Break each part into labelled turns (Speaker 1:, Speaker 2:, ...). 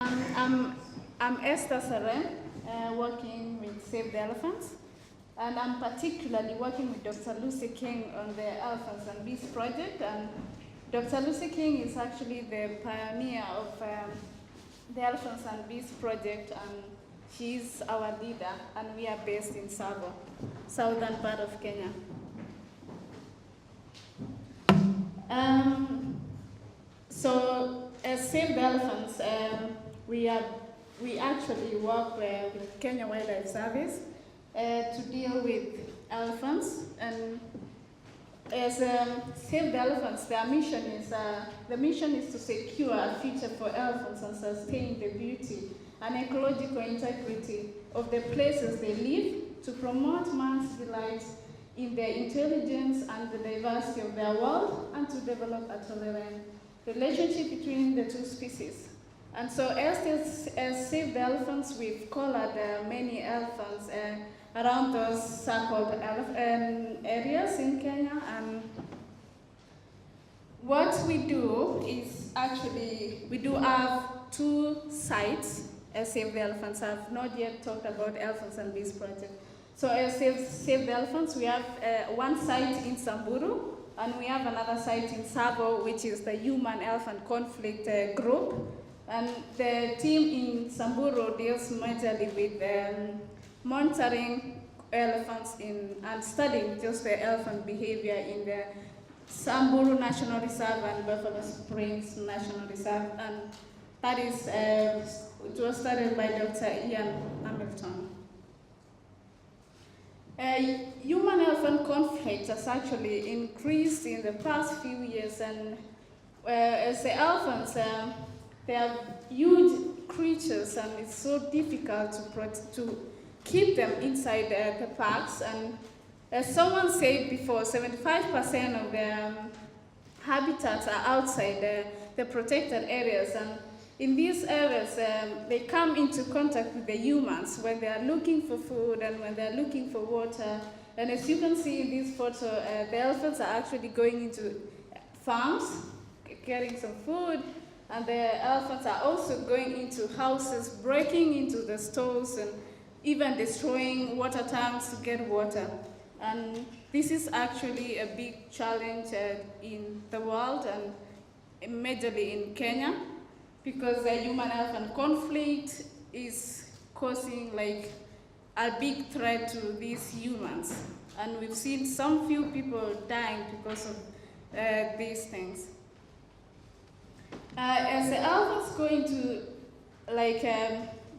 Speaker 1: I'm Esther Serem, working with Save the Elephants, and I'm particularly working with Dr. Lucy King on the Elephants and Bees project. And Dr. Lucy King is actually the pioneer of the Elephants and Bees project, and she's our leader, and we are based in Savo, southern part of Kenya. So as Save the Elephants, we actually work with Kenya WildAid Service to deal with elephants. And as Save the Elephants, the mission is to secure a future for elephants and sustain the beauty and ecological integrity of the places they live, to promote man's delight in their intelligence and the diversity of their world, and to develop a tolerant relationship between the two species. And so as Save the Elephants, we've collared many elephants around those so-called areas in Kenya. And what we do is actually, we do have 2 sites as Save the Elephants. I've not yet talked about Elephants and Bees project. So as Save the Elephants, we have one site in Samburu, and we have another site in Savo, which is the Human-Elephant Conflict Group. And the team in Samburu deals majorly with monitoring elephants and studying just the elephant behavior in the Samburu National Reserve and Buffalo Springs National Reserve. And that is, it was studied by Dr. Ian Hamilton. Human-elephant conflict has actually increased in the past few years, and as the elephants, they are huge creatures, and it's so difficult to keep them inside the parks. And as someone said before, 75% of their habitats are outside the protected areas. And in these areas, they come into contact with the humans when they are looking for food and when they are looking for water. And as you can see in this photo, the elephants are actually going into farms, getting some food, and the elephants are also going into houses, breaking into the stores, and even destroying water tanks to get water. And this is actually a big challenge in the world, and majorly in Kenya, because the human-elephant conflict is causing like a big threat to these humans. And we've seen some few people dying because of these things. As the elephants go into like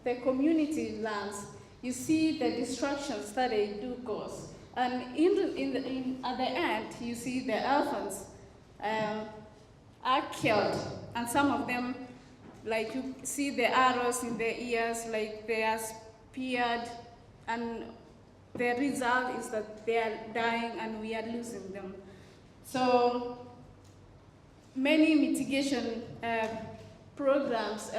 Speaker 1: the community lands, you see the destructions that they do cause. And at the end, you see the elephants are killed, and some of them, like you see the arrows in their ears, like they are speared, and the result is that they are dying and we are losing them. So many mitigation programs,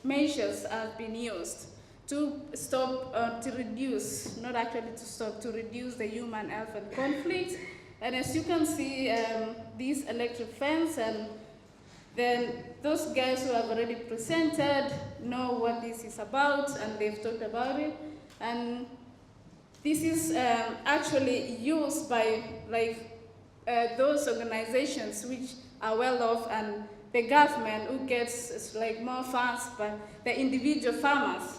Speaker 1: measures have been used to stop, to reduce, not actually to stop, to reduce the human-elephant conflict. And as you can see, these electric fence, and then those guys who have already presented know what this is about, and they've talked about it. And this is actually used by like those organizations which are well off, and the government who gets like more funds, but the individual farmers,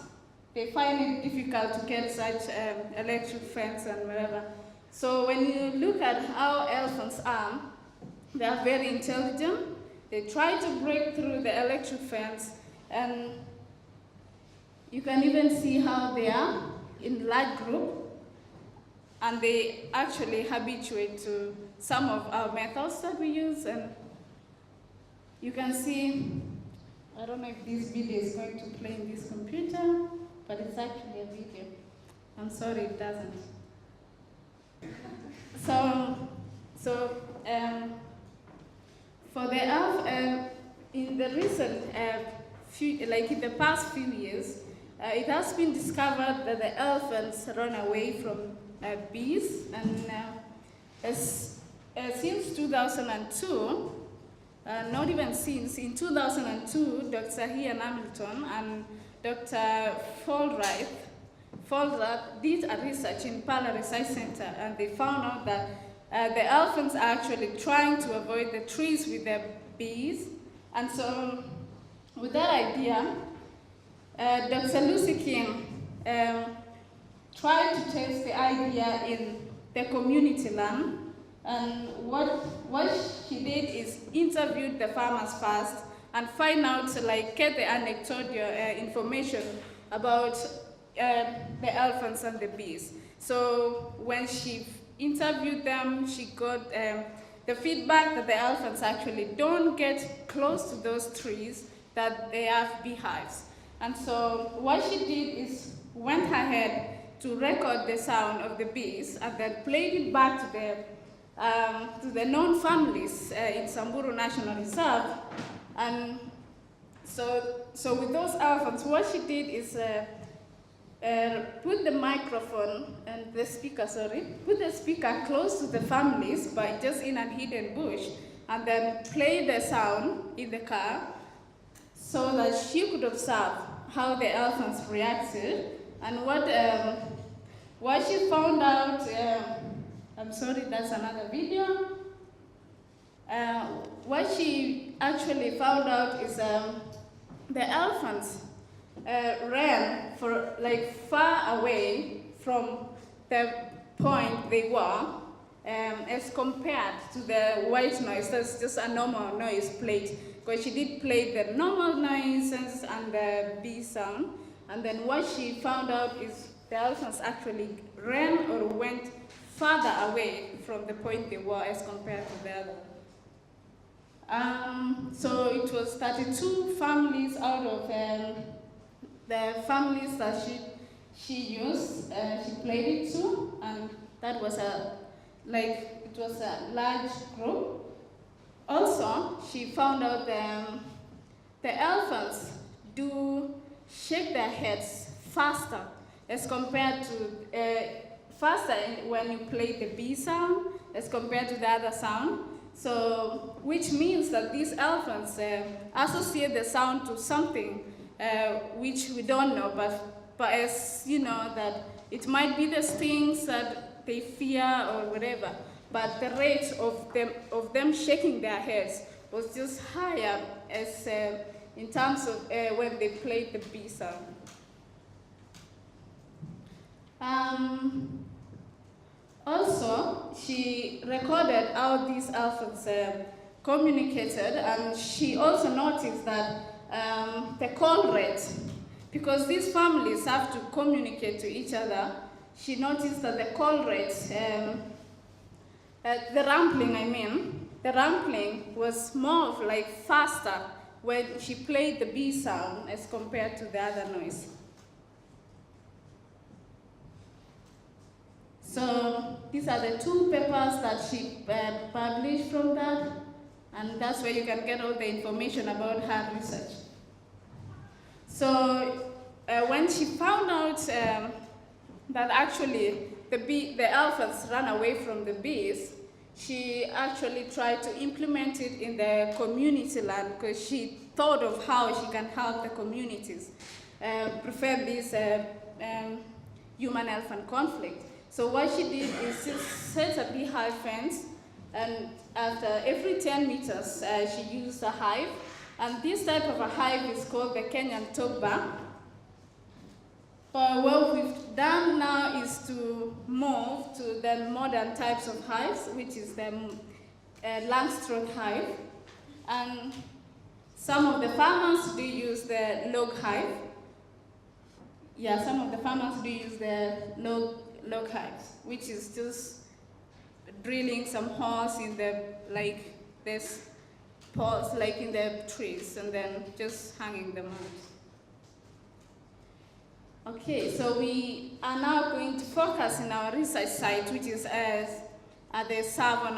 Speaker 1: they find it difficult to get such electric fence and whatever. So when you look at how elephants are, they are very intelligent. They try to break through the electric fence, and you can even see how they are in large group, and they actually habituate to some of our methods that we use. And you can see, I don't know if this video is going to play in this computer, but it's actually a video. I'm sorry, it doesn't. For the in the recent in the past few years, it has been discovered that the elephants run away from bees, and since 2002, not even since. In 2002, Dr. Ian Hamilton and Dr. Folrath did a research in Pala Research Center, and they found out that the elephants are actually trying to avoid the trees with their bees. And so, with that idea, Dr. Lucy King tried to test the idea in the community land. And what she did is interviewed the farmers first and find out, get the anecdotal information about the elephants and the bees. So when she interviewed them, she got the feedback that the elephants actually don't get close to those trees, that they have beehives. And so what she did is went ahead to record the sound of the bees and then played it back to the known families in Samburu National Reserve. And so with those elephants, what she did is put the microphone and the speaker, put the speaker close to the families by just in a hidden bush, and then play the sound in the car so that she could observe how the elephants reacted. And what she found out, I'm sorry, that's another video. What she actually found out is the elephants ran for far away from the point they were, as compared to the white noise. That's just a normal noise played, because she did play the normal noises and the bee sound. And then what she found out is the elephants actually ran or went farther away from the point they were as compared to the other. So it was 32 families out of the families that she used, she played it to, and that was it was a large group. Also, she found out the elephants do shake their heads faster as compared to faster when you play the bee sound as compared to the other sound. So, which means that these elephants associate the sound to something which we don't know, but as you know, that it might be the stings that they fear or whatever, but the rate of them shaking their heads was just higher as in terms of when they played the bee sound. Also, she recorded how these elephants communicated, and she also noticed that the call rate, because these families have to communicate to each other, she noticed that the call rate, the rumbling was more of faster when she played the bee sound as compared to the other noise. So these are the two papers that she published from that, and that's where you can get all the information about her research. So when she found out that actually the elephants ran away from the bees, she actually tried to implement it in the community land, because she thought of how she can help the communities prevent this human-elephant conflict. So what she did is just set a beehive fence, and after every 10 meters, she used a hive. And this type of a hive is called the Kenyan topbar. But what we've done now is to move to the modern types of hives, which is the Langstroth hive. And some of the farmers do use the log hive. Yeah, some of the farmers do use the log hives, which is just drilling some holes in the this poles in the trees and then just hanging them out. Okay, so we are now going to focus in our research site, which is at the Tsavo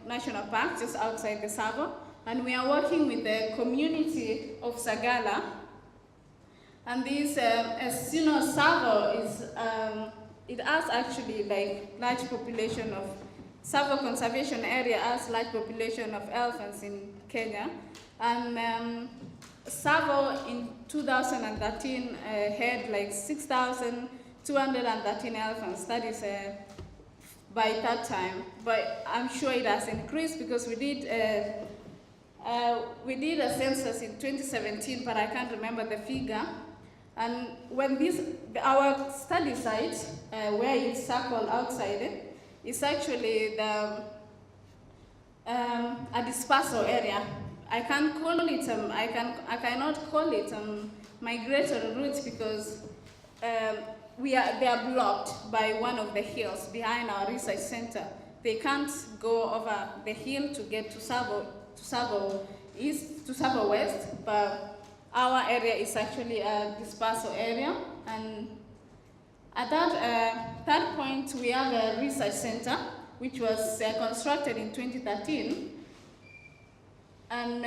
Speaker 1: National Park, just outside the Tsavo, and we are working with the community of Sagala. And this, as you know, Tsavo is, it has actually large population of Tsavo Conservation Area has large population of elephants in Kenya, and Tsavo in 2013 had like 6,213 elephants. That is by that time, but I'm sure it has increased because we did a census in 2017, but I can't remember the figure. And when our study site, where it's circled outside, is actually the a dispersal area. I can't call it I cannot call it migratory routes because they are blocked by one of the hills behind our research center. They can't go over the hill to get to Tsavo East, to Tsavo West, but our area is actually a dispersal area. And at that point, we have a research center, which was constructed in 2013. And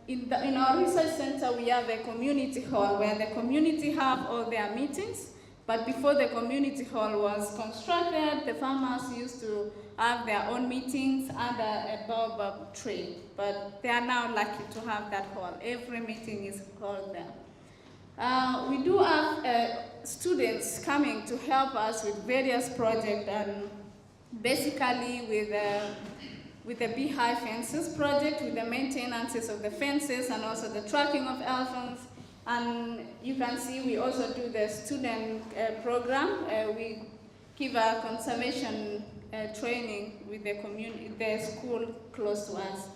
Speaker 1: in our research center, we have a community hall where the community have all their meetings. But before the community hall was constructed, the farmers used to have their own meetings under a baobab tree. But they are now lucky to have that hall. Every meeting is held there. We do have students coming to help us with various projects, and basically with the beehive fences project, with the maintenance of the fences and also the tracking of elephants. And you can see we also do the student program. We give a conservation training with the school close to us.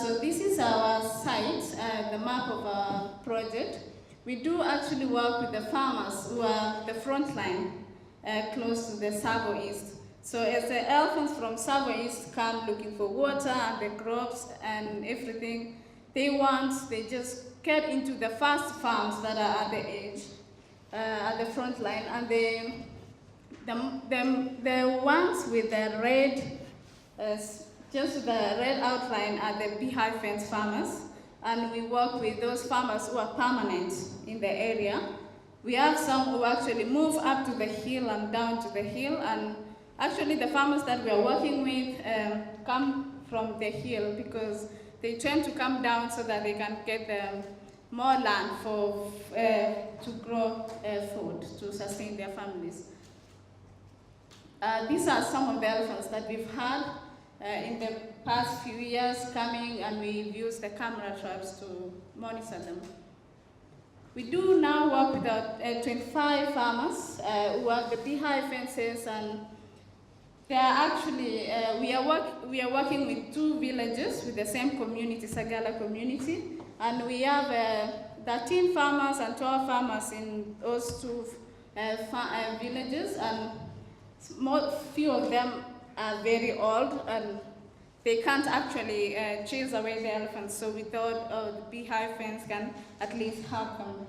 Speaker 1: So this is our site, the map of our project. We do actually work with the farmers who are the front line close to the Tsavo East. So as the elephants from Tsavo East come looking for water and the crops and everything they just get into the first farms that are at the edge, at the front line, and the ones with the red, just the red outline are the beehive fence farmers, and we work with those farmers who are permanent in the area. We have some who actually move up to the hill and down to the hill, and actually the farmers that we are working with come from the hill because they tend to come down so that they can get more land to grow food to sustain their families. These are some of the elephants that we've had in the past few years coming, and we've used the camera traps to monitor them. We do now work with 25 farmers who have the beehive fences, and they are actually, we are working with 2 villages with the same community, Sagala community, and we have 13 farmers and 12 farmers in those 2 villages, and few of them are very old and they can't actually chase away the elephants, so we thought the beehive fence can at least help them.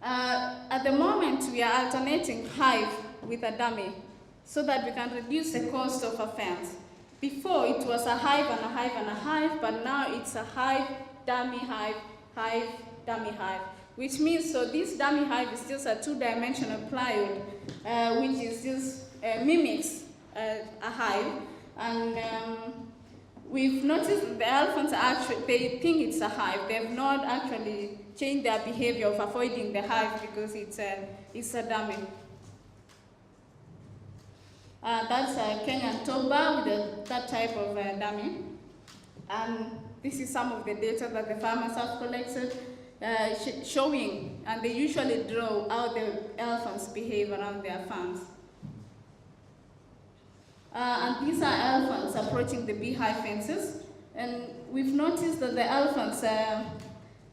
Speaker 1: At the moment, we are alternating hive with a dummy, so that we can reduce the cost of a fence. Before, it was a hive and a hive and a hive, but now it's a hive, dummy hive, hive, dummy hive, which means, so this dummy hive is just a 2-dimensional plywood, which is just mimics a hive. And we've noticed the elephants they think it's a hive. They've not actually changed their behavior of avoiding the hive because it's a dummy. That's a Kenyan toba with that type of dummy. And this is some of the data that the farmers have collected, showing, and they usually draw how the elephants behave around their farms. And these are elephants approaching the beehive fences. And we've noticed that the elephants,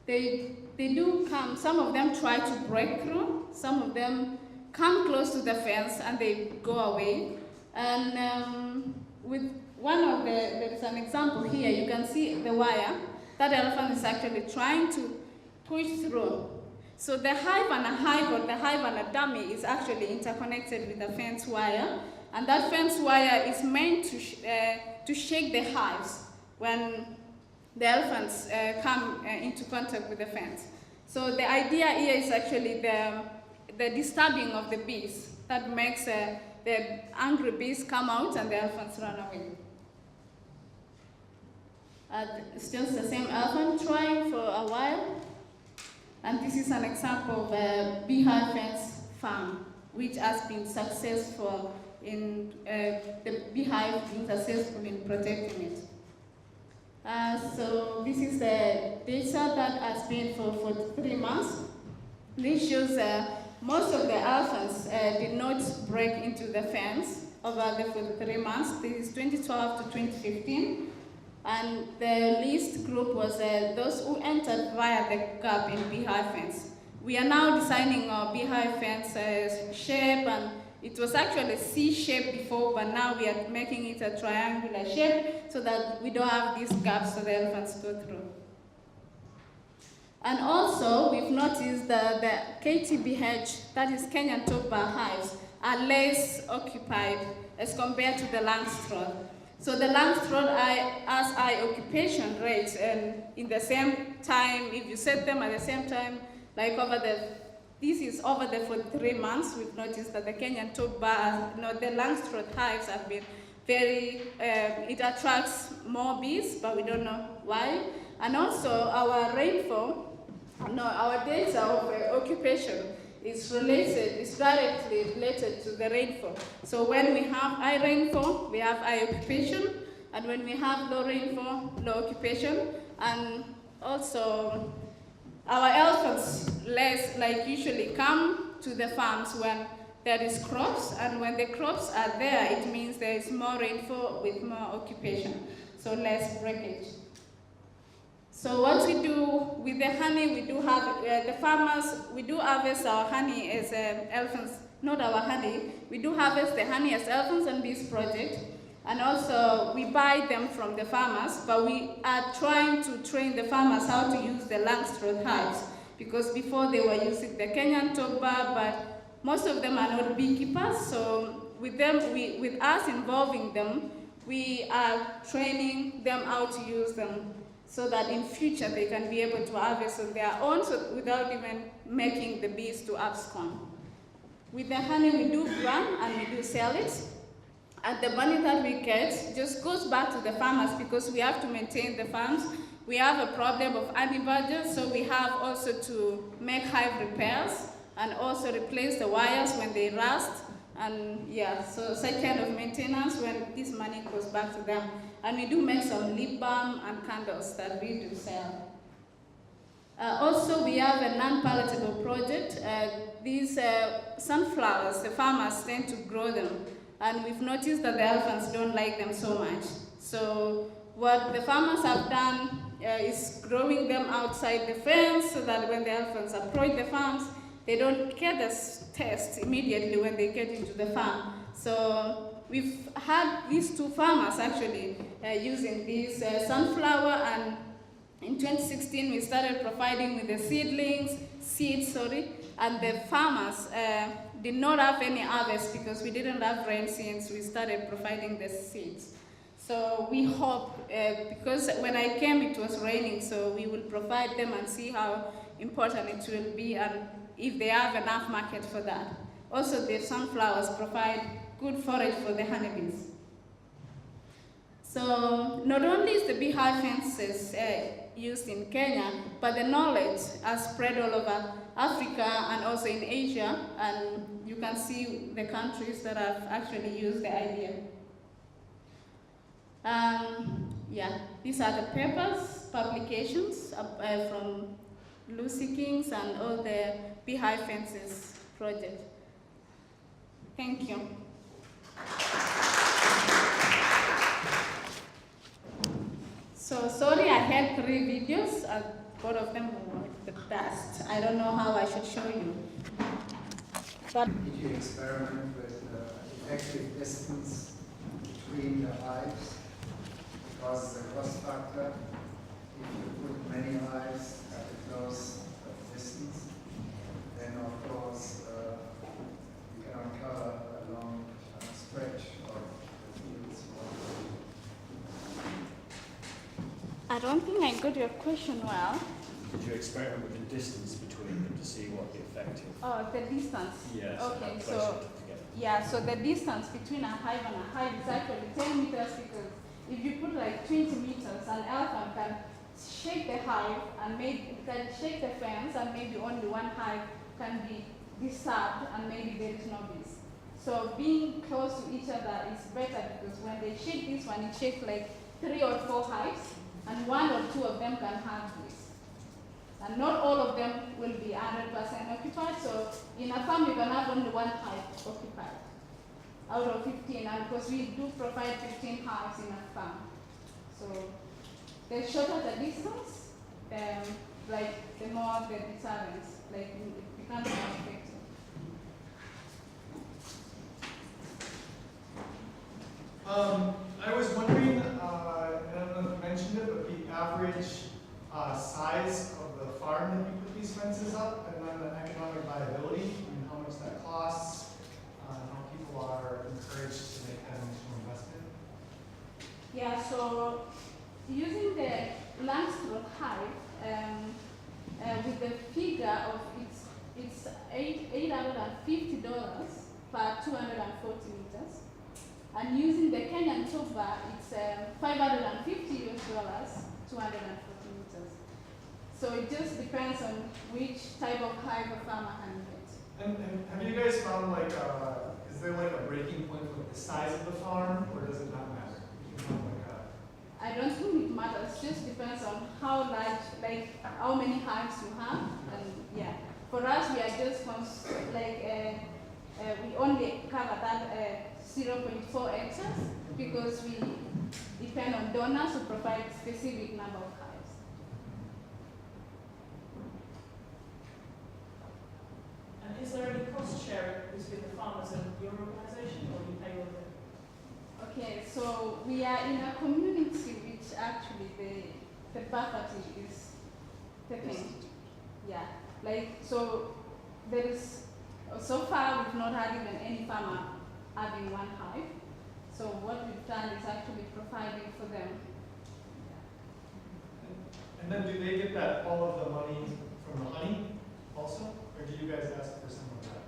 Speaker 1: they do come, some of them try to break through, some of them come close to the fence and they go away. And with there is an example here, you can see the wire. That elephant is actually trying to push through. So the hive and a hive, or the hive and a dummy, is actually interconnected with a fence wire. And that fence wire is meant to shake the hives when the elephants come into contact with the fence. So the idea here is actually the disturbing of the bees that makes the angry bees come out and the elephants run away. It's just the same elephant trying for a while. And this is an example of a beehive fence farm, which has been successful in the beehive being successful in protecting it. So this is the data that has been for 3 months. This shows most of the elephants did not break into the fence over the 3 months. This is 2012 to 2015. And the least group was those who entered via the gap in beehive fence. We are now designing our beehive fence shape, and it was actually C-shape before, but now we are making it a triangular shape so that we don't have these gaps so the elephants go through. And also, we've noticed that the KTBH, that is Kenyan top bar hives, are less occupied as compared to the Langstroth. So the Langstroth has high occupation rates, and in the same time, if you set them at the same time, like this is over there for 3 months, we've noticed that the Kenyan top bar, the Langstroth hives have been very, it attracts more bees, but we don't know why. And also our rainfall, our data of occupation is directly related to the rainfall. So when we have high rainfall, we have high occupation, and when we have low rainfall, low occupation. And also our elephants usually come to the farms when there is crops, and when the crops are there, it means there is more rainfall with more occupation, so less breakage. So what we do with the honey, we do have, the farmers, we do harvest our honey as elephants, not our honey. We do harvest the honey as Elephants and Bees project, and also we buy them from the farmers, but we are trying to train the farmers how to use the Langstroth hives, because before they were using the Kenyan top bar, but most of them are not beekeepers, so with us involving them, we are training them how to use them, so that in future they can be able to harvest on their own without even making the bees to abscond. With the honey we do run and we do sell it, and the money that we get just goes back to the farmers because we have to maintain the farms. We have a problem of honey badgers, so we have also to make hive repairs and also replace the wires when they rust. And yeah, so such kind of maintenance when this money goes back to them. And we do make some lip balm and candles that we do sell. Also, we have a non-palatable project. These sunflowers, the farmers tend to grow them. And we've noticed that the elephants don't like them so much. So what the farmers have done is growing them outside the fence so that when the elephants approach the farms, they don't get this test immediately when they get into the farm. So we've had these 2 farmers actually using these sunflower, and in 2016 we started providing with the seeds, and the farmers did not have any harvest because we didn't have rain since we started providing the seeds. So we hope, because when I came it was raining, so we will provide them and see how important it will be and if they have enough market for that. Also the sunflowers provide good forage for the honeybees. So not only is the beehive fences used in Kenya, but the knowledge has spread all over Africa and also in Asia, and you can see the countries that have actually used the idea. Yeah, these are the papers, publications from Lucy Kings and all the beehive fences project. Thank you. So sorry, I had 3 videos, and 4 of them were the best. I don't know how I should show you. But
Speaker 2: did you experiment with effective distance between the hives? Because the cost factor, if you put many hives at a close distance, then of course you cannot cover a long stretch of the fields.
Speaker 1: I don't think I got your question well.
Speaker 3: Did you experiment with the distance between them to see what the effect is?
Speaker 1: Oh, the distance.
Speaker 3: Yes.
Speaker 1: Okay,
Speaker 3: how close
Speaker 1: so
Speaker 3: together.
Speaker 1: Yeah, so the distance between a hive and a hive is actually 10 meters because if you put like 20 meters, an elephant can shake the hive and maybe can shake the fence and maybe only one hive can be disturbed and maybe there is no bees. So being close to each other is better because when they shake this one, it shakes like 3 or 4 hives and 1 or 2 of them can have bees. And not all of them will be 100% occupied, so in a farm you can have only 1 hive occupied out of 15, and because we do provide 15 hives in a farm. So the shorter the distance, like the more the deterrence, like it becomes more effective.
Speaker 3: I was wondering, I don't know if you mentioned it, but the average size of the farm that you put these fences up, and then the economic viability, and how much that costs, and how people are encouraged to make that initial investment.
Speaker 1: Yeah, so using the Langstroth hive, with the figure of it's $850 per 240 meters. And using the Kenyan tuber, it's $550 US, 240 meters. So it just depends on which type of hive a farmer can get.
Speaker 3: And have you guys found like, is there like a breaking point for the size of the farm, or does it not matter? You know,
Speaker 1: I don't think it matters. It just depends on how large, like how many hives you have, and yeah. For us, we are just we only cover that 0.4 hectares because we depend on donors who provide specific number of hives.
Speaker 4: And is there any cost sharing between the farmers and your organisation, or you pay all of it?
Speaker 1: Okay, so we are in a community which actually the property is taken. Yeah, like so there is so far we've not had even any farmer having 1 hive. So what we've done is actually providing for them.
Speaker 3: And then do they get that all of the money from the honey also, or do you guys ask for some of that?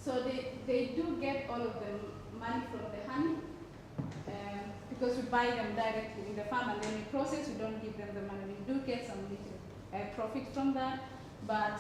Speaker 1: So they do get all of the money from the honey because we buy them directly in the farm, and then in the process we don't give them the money. We do get some little profit from that, but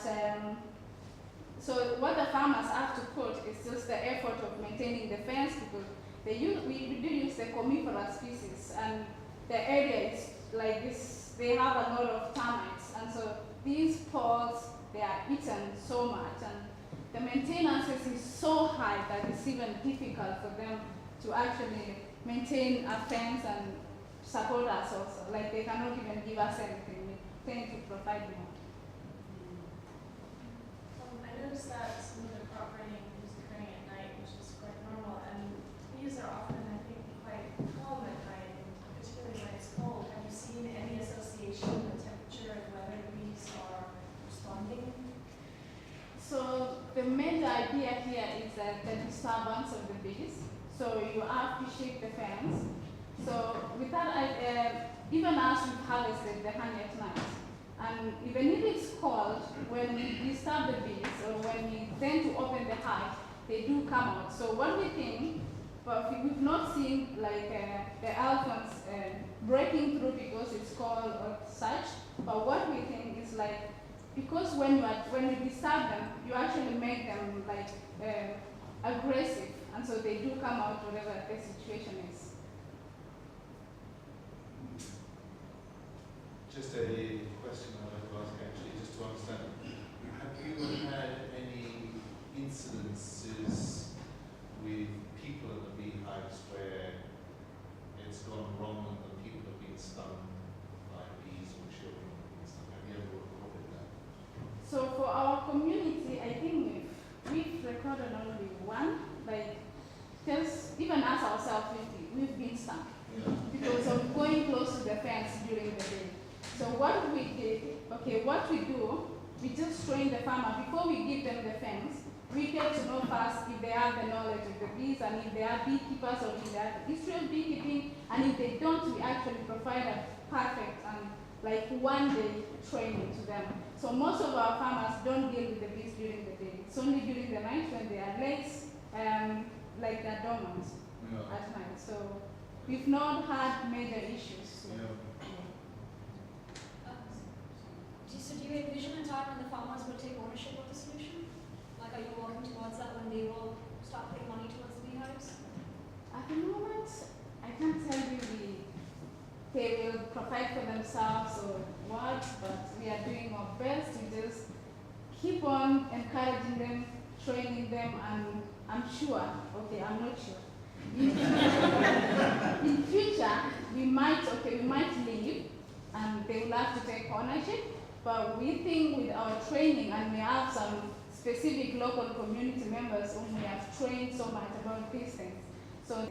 Speaker 1: so what the farmers have to put is just the effort of maintaining the fence because we do use the coniferous species, and the area is like this. They have a lot of termites, and so these pods, they are eaten so much, and the maintenance is so high that it's even difficult for them to actually maintain a fence and support us also. Like they cannot even give us anything. We tend to provide more.
Speaker 5: I noticed that some of the crop breeding is occurring at night, which is quite normal, and bees are often, I think, quite calm at night, particularly when it's cold. Have you seen any association with temperature and whether bees are responding?
Speaker 1: So the main idea here is that the disturbance of the bees. So you have to shake the fence. So with that, even as we've harvested the honey at night, and even if it's cold, when we disturb the bees or when we tend to open the hive, they do come out. So what we think, but we've not seen like the elephants breaking through because it's cold or such. But what we think is like, because when we disturb them, you actually make them like aggressive, and so they do come out whatever the situation is.
Speaker 6: Just a question I'd like to ask actually, just to understand. Have you had any incidences with people at the beehives where it's gone wrong and people have been stung by bees or children have been stung? Have you ever recorded that?
Speaker 1: So for our community, I think we've recorded only 1, like, because even us ourselves, we've been stung because of going close to the fence during the day. So what we do, we just train the farmer before we give them the fence. We get to know first if they have the knowledge of the bees and if they are beekeepers or if they have the history of beekeeping, and if they don't, we actually provide a perfect and like 1-day training to them. So most of our farmers don't deal with the bees during the day. It's only during the night when they are late like they're dormant
Speaker 6: Yeah.
Speaker 1: at night. So we've not had major issues. So,
Speaker 6: Yeah.
Speaker 7: So do you envision a time when the farmers will take ownership of the solution? Like, are you working towards that when they will start putting money towards the beehives?
Speaker 1: At the moment, I can't tell you they will provide for themselves or what, but we are doing our best. We just keep on encouraging them, training them, and I'm sure, okay, I'm not sure. In future, we might leave and they will have to take ownership, but we think with our training, and we have some specific local community members whom we have trained so much about these things. So